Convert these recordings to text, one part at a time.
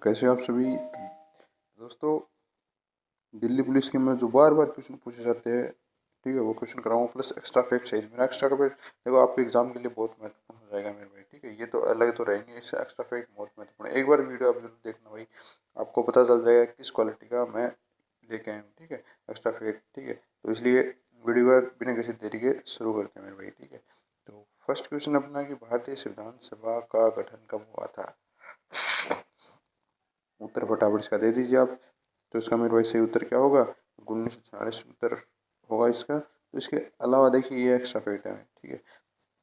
कैसे हो आप सभी दोस्तों। दिल्ली पुलिस के में जो बार बार क्वेश्चन पूछे जाते हैं, ठीक है, वो क्वेश्चन कराऊँ प्लस एक्स्ट्रा फैक्ट चाहिए। मेरा एक्स्ट्रा फैक्ट देखो आपके एग्जाम के लिए बहुत महत्वपूर्ण हो जाएगा मेरे भाई, ठीक है। ये तो अलग तो रहेंगे, इससे एक्स्ट्रा फैक्ट बहुत महत्वपूर्ण है। एक बार वीडियो आप जरूर देखना भाई, आपको पता चल जाएगा किस क्वालिटी का मैं लेके आया हूँ, ठीक है, एक्स्ट्रा फैक्ट, ठीक है। तो इसलिए वीडियो बिना किसी देरी के शुरू करते हैं मेरे भाई, ठीक है। तो फर्स्ट क्वेश्चन अपना कि भारतीय संविधान सभा का गठन कब हुआ था। उत्तर फटाफट इसका दे दीजिए आप। तो इसका मेरे भाई सही उत्तर क्या होगा, 1946 उत्तर होगा इसका। तो इसके अलावा देखिए ये एक्स्ट्रा फैक्ट है, ठीक है,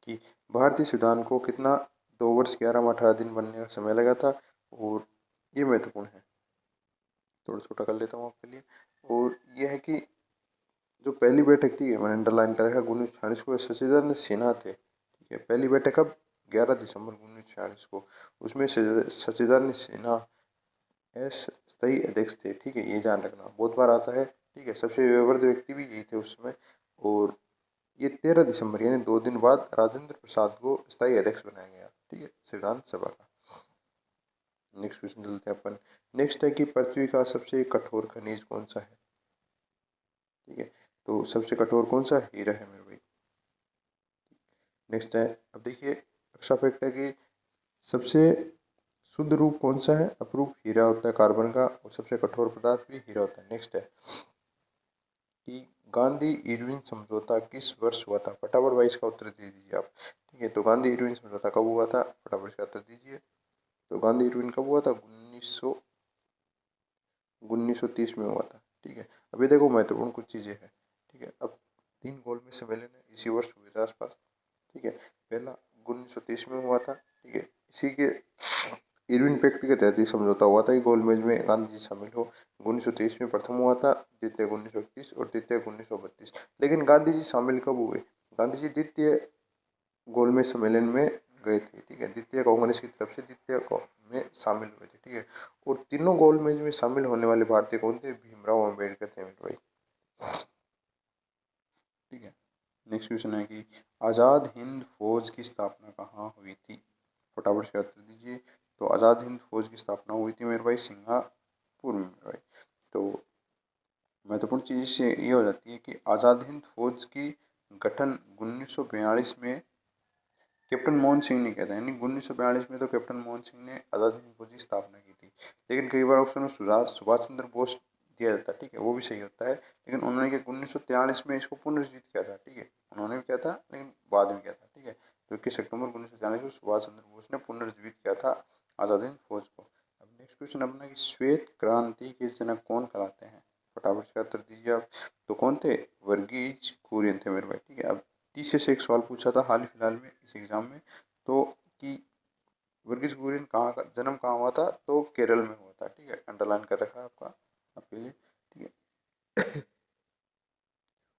कि भारतीय संविधान को कितना 2 वर्ष 11 माह 18 दिन बनने का समय लगा था। और ये महत्वपूर्ण है, थोड़ा छोटा कर लेता हूँ आपके लिए। और ये है कि जो पहली बैठक थी, मैंने अंडरलाइन कर रखा 1946 को, सचिदानंद सिन्हा थे, ठीक है। पहली बैठक कब, 11 दिसंबर 1946 को। उसमें सचिदानंद सिन्हा स्थायी अध्यक्ष थे, ठीक है, ये ध्यान रखना, बहुत बार आता है, ठीक है। सबसे वयोवृद्ध व्यक्ति भी यही थे उस समय। और ये 13 दिसंबर यानी 2 दिन बाद राजेंद्र प्रसाद को स्थायी अध्यक्ष बनाया गया, ठीक है, संविधान सभा का। नेक्स्ट क्वेश्चन चलते हैं अपन। नेक्स्ट है कि पृथ्वी का सबसे कठोर खनिज कौन सा है, ठीक है। तो सबसे कठोर कौन सा, हीरा है मेरे भाई। नेक्स्ट है, अब देखिए एक्स्ट्रा फैक्ट है कि सबसे शुद्ध रूप कौन सा है, अपरूप हीरा होता है कार्बन का, और सबसे कठोर पदार्थ भी हीरा होता है। नेक्स्ट है कि गांधी इरविन समझौता किस वर्ष हुआ था। फटाफट भाई इसका उत्तर दे दीजिए आप, ठीक है। तो गांधी इरविन समझौता कब हुआ था, फटाफट इसका उत्तर दीजिए। तो गांधी इरविन कब हुआ था, 1930 में हुआ था, ठीक है। अभी देखो महत्वपूर्ण कुछ चीज़ें हैं, ठीक है। अब 3 गोलमेज सम्मेलन है इसी वर्ष हुए थे आसपास, ठीक है। पहला 1930 में हुआ था, ठीक है। इसी के इरविन पैक्ट के तहत ही समझौता हुआ था कि गोलमेज में गांधी जी शामिल हो। 1930 में प्रथम हुआ था, द्वितीय 1931 और तृतीय 1932। लेकिन गांधी जी शामिल कब हुए, गांधी जी द्वितीय गोलमेज सम्मेलन में गए थे, ठीक है। द्वितीय कांग्रेस की तरफ से द्वितीय में शामिल हुए थे, ठीक है। और तीनों गोलमेज में शामिल होने वाले भारतीय कौन थे, भीमराव अम्बेडकर थे मेरे भाई, ठीक है। नेक्स्ट क्वेश्चन है कि आज़ाद हिंद फौज की स्थापना कहाँ हुई थी, फटाफट से उत्तर दीजिए। तो आज़ाद हिंद फौज की स्थापना हुई थी मेरे भाई सिंगापुर में मेरे भाई। तो महत्वपूर्ण चीज़ इससे ये हो जाती है कि आज़ाद हिंद फौज की गठन 1942 में कैप्टन मोहन सिंह ने किया था। यानी 1942 में तो कैप्टन मोहन सिंह ने आज़ाद हिंद फौज की स्थापना की थी। लेकिन कई बार ऑप्शन में सुभाष चंद्र बोस दिया जाता है, ठीक है, वो भी सही होता है। लेकिन उन्होंने क्या 1943 में इसको पुनर्जीवित किया था, ठीक है, उन्होंने भी किया था लेकिन बाद में किया था, ठीक है। तो 21 सितंबर 1943 को सुभाष चंद्र बोस ने पुनर्जीवित किया था आज़ाद हिंद फौज को। अब नेक्स्ट क्वेश्चन अपना कि श्वेत क्रांति के जनक कौन कहलाते हैं, फटाफट इसका उत्तर दीजिए आप। तो कौन थे, वर्गीज कुरियन थे मेरे भाई, ठीक है। अब टीसीएस से एक सवाल पूछा था हाल फिलहाल में इस एग्जाम में, तो कि वर्गीज कुरियन कहाँ का जन्म कहाँ हुआ था, तो केरल में हुआ था, ठीक है, अंडरलाइन कर रखा है आपका आपके लिए, ठीक है।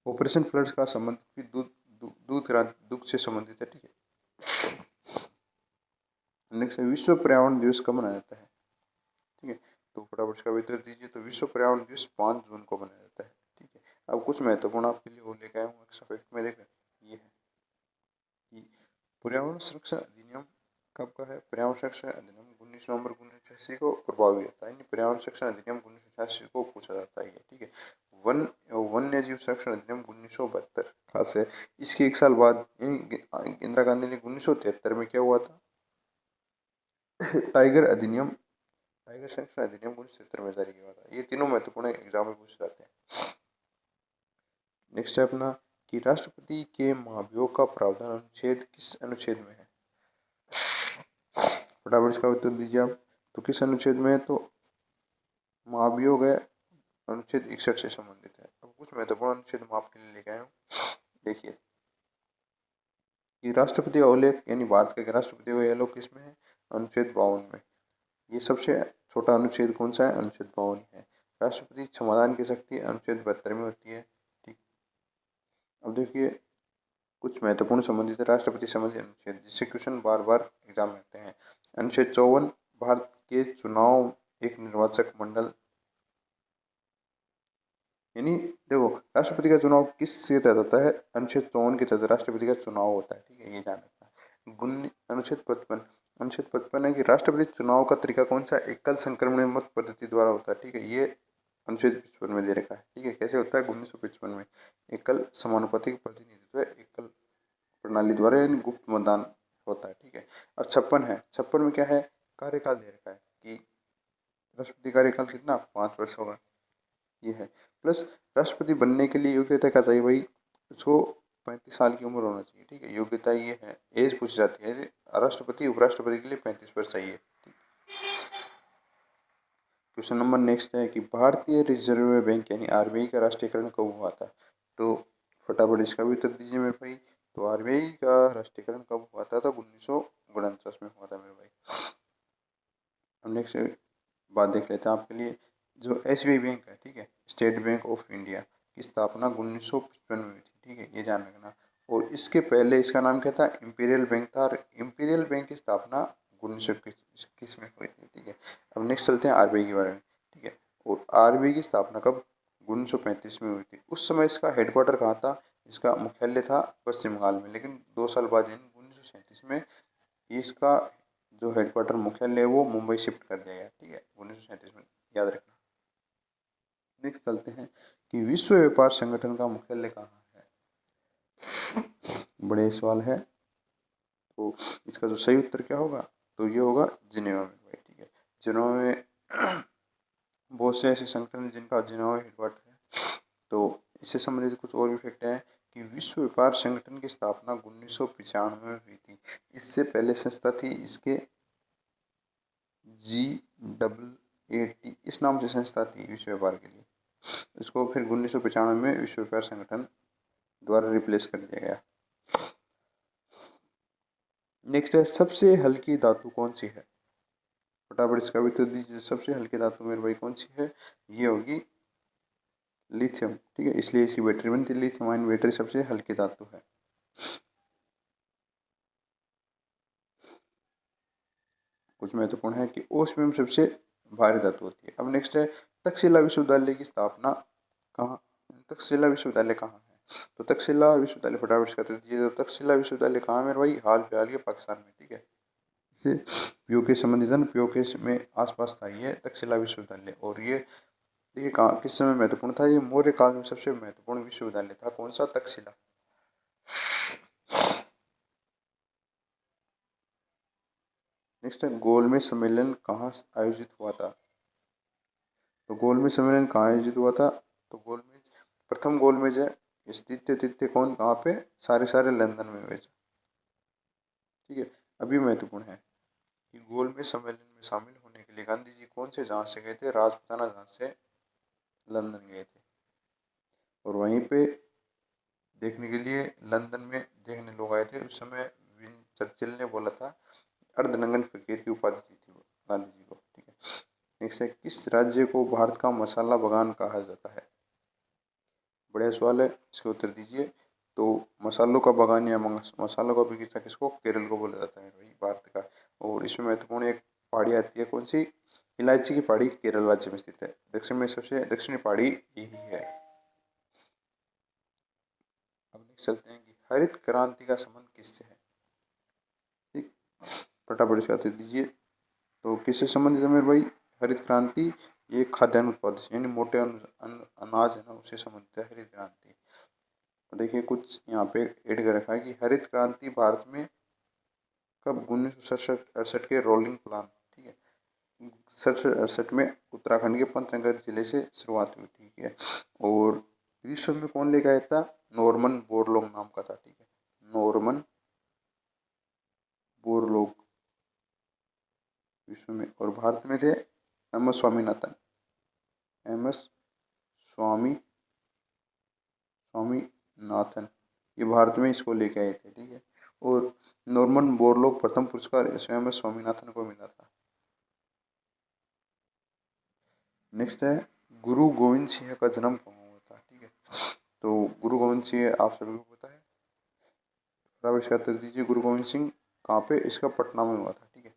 ऑपरेशन फ्लड्स का संबंध भी दूध से संबंधित है, ठीक है। नेक्स्ट विश्व पर्यावरण दिवस कब मनाया जाता है, ठीक है। तो फटाफट इसका उत्तर दीजिए। तो विश्व पर्यावरण दिवस 5 जून को मनाया जाता है, ठीक है। अब कुछ महत्वपूर्ण आपके लिए वो लेकर आया हूँ एक्स्ट्रा फैक्ट में, देखें ये है कि पर्यावरण संरक्षण अधिनियम कब का है। पर्यावरण संरक्षण अधिनियम 19 नवंबर 1986 को प्रभावी होता है। पर्यावरण संरक्षण अधिनियम 1986 को पूछा जाता है, ठीक है। वन्य जीव संरक्षण अधिनियम 1972 खास है। इसके एक साल बाद इंदिरा गांधी ने 1973 में क्या हुआ था, टाइगर संरक्षण अधिनियम 1973 में जारी किया था। ये तीनों महत्वपूर्ण एग्जाम में पूछे जाते हैं। नेक्स्ट है अपना कि राष्ट्रपति के महाभियोग का प्रावधान अनुच्छेद किस अनुच्छेद में है, फटाफट इसका उत्तर दीजिए आप। तो किस अनुच्छेद में है, तो महाभियोग है अनुच्छेद 61 से संबंधित है। अब कुछ महत्वपूर्ण अनुच्छेद मैं आपके लिए लेके आया हूँ, देखिए कि राष्ट्रपति का उल्लेख यानी भारत के राष्ट्रपति का उल्लेख किस में है, अनुच्छेद 52 में। ये सबसे छोटा अनुच्छेद कौन सा है, अनुच्छेद 52 है। राष्ट्रपति क्षमादान की शक्ति अनुच्छेद 72 में होती है, ठीक। अब देखिए कुछ महत्वपूर्ण संबंधित राष्ट्रपति संबंधी अनुच्छेद जिससे क्वेश्चन बार बार एग्जाम में आते हैं। अनुच्छेद 54 भारत के चुनाव एक निर्वाचक मंडल, यानी देखो राष्ट्रपति का चुनाव किसके तहत होता है, अनुच्छेद 54 के तहत राष्ट्रपति का चुनाव होता है, ठीक है, ये ध्यान रखना। अनुच्छेद 55 अनुच्छेद 55 है कि राष्ट्रपति चुनाव का तरीका कौन सा, एकल संक्रमण मत पद्धति द्वारा होता है। ठीक है, ये अनुच्छेद 55 में दे रखा है। ठीक है, कैसे होता है 1955 में, एकल समानुपातिक प्रतिनिधित्व एकल प्रणाली द्वारा यानी गुप्त मतदान होता है। ठीक है, अब 56 है, 56 में क्या है, कार्यकाल दे रखा है कि राष्ट्रपति कार्यकाल कितना 5 वर्ष होगा, ये है। प्लस राष्ट्रपति बनने के लिए योग्यता क्या चाहिए भाई, उसको 35 साल की उम्र होना चाहिए। ठीक है, योग्यता ये है, एज पूछी जाती है। राष्ट्रपति उपराष्ट्रपति के लिए 35 वर्ष चाहिए। क्वेश्चन नंबर नेक्स्ट है कि भारतीय रिजर्व बैंक यानी आरबीआई का राष्ट्रीयकरण कब हुआ था। तो फटाफट इसका भी उत्तर दीजिए मेरे भाई। तो आरबीआई का राष्ट्रीयकरण कब हुआ था, तो 1949 में हुआ था मेरे भाई। अब नेक्स्ट बात देख लेते हैं आपके लिए, जो एसबीआई बैंक है, ठीक है, स्टेट बैंक ऑफ इंडिया की स्थापना 1955 में हुई थी। ठीक है, ये ध्यान रखना। और इसके पहले इसका नाम क्या था, इंपीरियल बैंक था। और इंपीरियल बैंक की स्थापना 1921 में हुई थी। ठीक है, अब नेक्स्ट चलते हैं आरबीआई के बारे में। ठीक है, और आरबीआई की स्थापना कब 1935 में हुई थी। उस समय इसका हेडक्वार्टर कहाँ था, इसका मुख्यालय था पश्चिम बंगाल में, लेकिन 2 साल बाद यानी 1937 में इसका जो हेडक्वार्टर मुख्यालय है वो मुंबई शिफ्ट कर दिया गया। ठीक है, 1937 में, याद रखना। नेक्स्ट चलते हैं कि विश्व व्यापार संगठन का मुख्यालय कहाँ है, बड़े सवाल है। तो इसका जो सही उत्तर क्या होगा, तो ये होगा जिनेवा में भाई। ठीक है, जिनेवा में बहुत से ऐसे संगठन हैं जिनका जिनेवा हेडक्वार्टर है। तो इससे संबंधित कुछ और भी फैक्ट हैं कि विश्व व्यापार संगठन की स्थापना 1995 में हुई थी। इससे पहले संस्था थी इसके GAAT, इस नाम से संस्था थी विश्व व्यापार के लिए। इसको फिर 1995 में विश्व व्यापार संगठन द्वारा रिप्लेस कर दिया गया। नेक्स्ट है, सबसे हल्की धातु कौन सी है, फटाफट इसका भी उत्तर दीजिए। सबसे हल्की धातु मेरे भाई कौन सी है, ये होगी लिथियम। ठीक है, इसलिए इसकी बैटरी बनती है, लिथियम आयन बैटरी सबसे हल्की धातु है। कुछ महत्वपूर्ण है कि ओस्मियम सबसे भारी धातु होती है। अब नेक्स्ट है, तक्षशिला विश्वविद्यालय की स्थापना कहाँ, तक्षशिला विश्वविद्यालय कहाँ है। तो तक्षशिला विश्वविद्यालय फटाफट इसका उत्तर दीजिए। तो तक्षशिला विश्वविद्यालय कहाँ है मेरे भाई, हाल फिलहाल के पाकिस्तान में। ठीक है, इसे पीओके संबंधित है ना, पीओके में आसपास था ये तक्षशिला विश्वविद्यालय। और ये देखिए कहाँ किस समय महत्वपूर्ण था, ये मौर्य काल में सबसे महत्वपूर्ण विश्वविद्यालय था। कौन सा, तक्षशिला। नेक्स्ट है, गोलमेज सम्मेलन कहाँ आयोजित हुआ था। तो गोलमेज सम्मेलन कहाँ आयोजित हुआ था, तो गोलमेज, प्रथम गोलमेज है, इस द्वितीय तृतीय कौन कहाँ पे, सारे सारे लंदन में हुए। ठीक है, अभी महत्वपूर्ण है कि गोलमेज सम्मेलन में शामिल होने के लिए गांधी जी कौन से जहाज से गए थे, राजपुताना जहाज से लंदन गए थे। और वहीं पे देखने के लिए लंदन में देखने लोग आए थे। उस समय चर्चिल ने बोला था, अर्धनंगन फकीर की उपाधि दी थी गांधी जी को। ठीक है, नेक्स्ट है, किस राज्य को भारत का मसाला बागान कहा जाता है, बढ़िया सवाल है, इसका उत्तर दीजिए। तो मसालों का बागान या मसालों का बगीचा किसको, केरल को बोला जाता है भाई, भारत का। और इसमें महत्वपूर्ण एक पहाड़ी आती है, कौन सी, इलायची की पहाड़ी केरल राज्य में स्थित है। दक्षिण में सबसे दक्षिणी पहाड़ी यही है। अब नेक्स्ट चलते हैं कि हरित क्रांति का संबंध किससे है। ठीक, फटाफट इसका उत्तर दीजिए। तो किससे संबंधित है मेरे भाई, हरित क्रांति, ये खाद्यान्न उत्पादन से यानी मोटे अनाज है ना, उससे संबंधित है हरित क्रांति। तो देखिए कुछ यहाँ पे ऐड कर रखा है कि हरित क्रांति भारत में कब, 1967-68 के रोलिंग प्लान। ठीक है, 67-68 में उत्तराखंड के पंतनगर जिले से शुरुआत हुई। ठीक है, और विश्व में कौन लेकर आया था, नॉर्मन बोरलॉग नाम का था। ठीक है, नॉर्मन बोरलॉग विश्व में। और भारत में थे M S Swaminathan, M S Swaminathan, ये भारत में इसको लेके आए थे। ठीक है, और नॉर्मन बोरलॉग प्रथम पुरस्कार एम एस स्वामीनाथन को मिला था। नेक्स्ट है, गुरु गोविंद सिंह का जन्म कहाँ हुआ था। ठीक है, तो गुरु गोविंद सिंह आप सभी को पता है, बराबर इसका उत्तर दीजिए। गुरु गोविंद सिंह कहाँ पे, इसका पटना में हुआ था। ठीक है,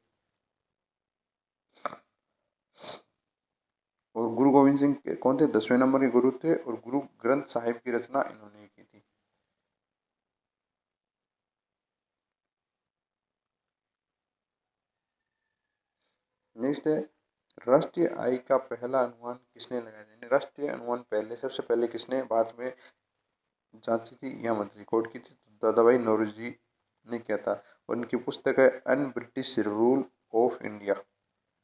और गुरु गोविंद सिंह कौन थे, 10वें नंबर के गुरु थे। और गुरु ग्रंथ साहिब की रचना इन्होंने की थी। नेक्स्ट है राष्ट्रीय आय का पहला अनुमान किसने लगाया था? राष्ट्रीय अनुमान सबसे पहले किसने भारत में जांची थी या रिकॉर्ड की थी? तो दादाभाई नौरोजी ने किया था। और उनकी पुस्तक है un British rule of India,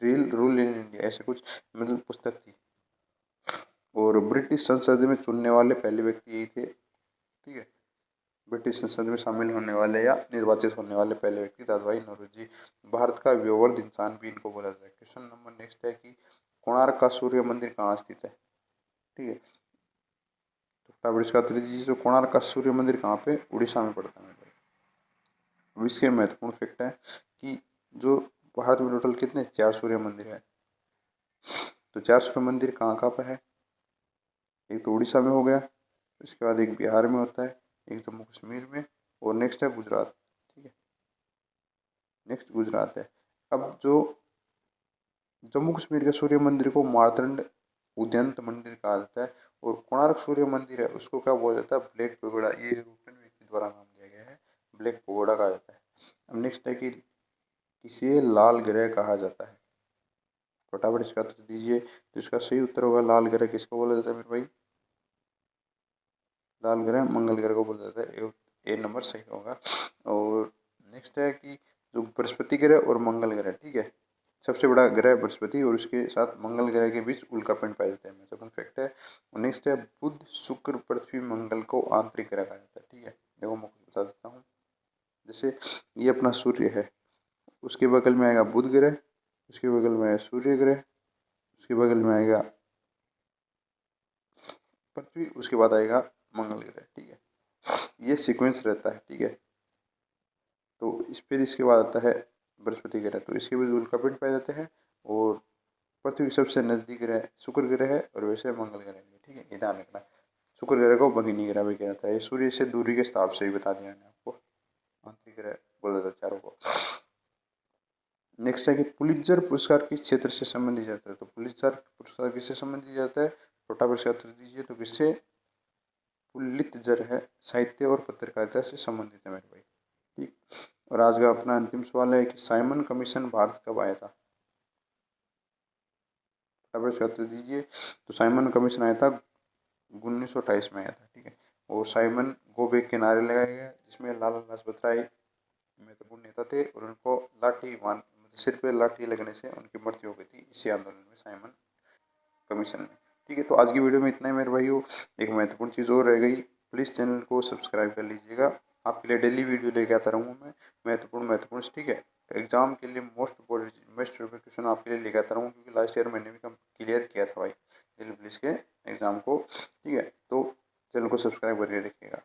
rule in India, ऐसे कुछ मतलब पुस्तक थी। और ब्रिटिश संसद में चुनने वाले पहले व्यक्ति यही थे, ठीक है। ब्रिटिश संसद में शामिल होने वाले या निर्वाचित होने वाले पहले व्यक्ति दादाभाई नौरोजी। भारत का व्यवहार इंसान भी इनको बोला जाता है। क्वेश्चन नंबर नेक्स्ट है कि कोणार्क का सूर्य मंदिर कहाँ स्थित है? ठीक है, तो फटाफट इसका उत्तर दीजिए। तो कोणार्क का सूर्य मंदिर कहाँ पे? उड़ीसा में पड़ता है। अब इसके महत्वपूर्ण फैक्ट है कि जो भारत में टोटल कितने 4 सूर्य मंदिर है। तो 4 सूर्य मंदिर कहाँ कहाँ पर है? एक तो उड़ीसा में हो गया, इसके बाद एक बिहार में होता है, एक जम्मू कश्मीर में, और नेक्स्ट है गुजरात, ठीक है, नेक्स्ट गुजरात है। अब जो जम्मू कश्मीर के सूर्य मंदिर को मार्तंड उद्यंत मंदिर कहा जाता है, और कोणार्क सूर्य मंदिर है उसको क्या बोला जाता है? Black pagoda. ये यूरोपियन व्यक्ति द्वारा नाम दिया गया है, ब्लैक पगोड़ा कहा जाता है। अब नेक्स्ट है कि किसे लाल ग्रह कहा जाता है? फटाफट इसका उत्तर दीजिए। तो इसका सही उत्तर होगा लाल ग्रह किसको बोला जाता है मेरे भाई? लाल ग्रह मंगल ग्रह को बोला जाता है। ए नंबर सही होगा। और नेक्स्ट है कि जो बृहस्पति ग्रह और मंगल ग्रह, ठीक है, सबसे बड़ा ग्रह बृहस्पति और उसके साथ मंगल ग्रह के बीच उल्कापिंड पाए जाते हैं, महत्वपूर्ण फैक्ट है। और नेक्स्ट है बुध शुक्र पृथ्वी मंगल को आंतरिक ग्रह कहा जाता है, ठीक है। देखो मैं कुछ बता देता हूँ। जैसे ये अपना सूर्य है, उसके बगल में आएगा बुध ग्रह, उसके बगल में है सूर्य ग्रह, उसके बगल में आएगा पृथ्वी, उसके बाद आएगा मंगल ग्रह, ठीक है। ये सीक्वेंस रहता है, ठीक है। तो इस फिर इसके बाद आता है बृहस्पति ग्रह, तो इसके बीच उल्कापिंड पाए जाते हैं। और पृथ्वी के सबसे नजदीक ग्रह शुक्र ग्रह है, और वैसे मंगल ग्रह भी, ठीक है, ये ध्यान रखना। शुक्र ग्रह को भगिनी ग्रह भी कहा जाता है। सूर्य से दूरी के हिसाब से भी बता दिया मैंने आपको, आंतरिक ग्रह बोला जाता है चारों को। नेक्स्ट है कि पुलित्जर पुरस्कार किस क्षेत्र से संबंधित जाता है? तो पुलित्जर पुरस्कार किससे संबंधित जाता है? फटाफट से उत्तर दीजिए। तो किससे? पुलित्जर है साहित्य और पत्रकारिता से संबंधित है मेरे भाई, ठीक। और आज का अपना अंतिम सवाल है कि साइमन कमीशन भारत कब आया था? फटाफट से उत्तर दीजिए। तो साइमन कमीशन आया था 1928 में आया था, ठीक है। और साइमन गो बैक के नारे लगाए गए, जिसमें लाला लाजपत राय महत्वपूर्ण नेता थे, और उनको लाठी मान सिर पे लाठी लगने से उनकी मृत्यु हो गई थी इसी आंदोलन में, साइमन कमीशन में, ठीक है। तो आज की वीडियो में इतना ही मेरे भाइयों। एक महत्वपूर्ण चीज़ और रह गई, प्लीज़ चैनल को सब्सक्राइब कर लीजिएगा। आपके लिए डेली वीडियो लेके आता रहूँगा मैं, महत्वपूर्ण, ठीक है। एग्जाम के लिए मोस्ट क्वेश्चन आपके लिए लेके आता रहूँगा, क्योंकि लास्ट ईयर मैंने भी क्लियर किया था भाई दिल्ली पुलिस के एग्जाम को, ठीक है। तो चैनल को सब्सक्राइब करके रखिएगा।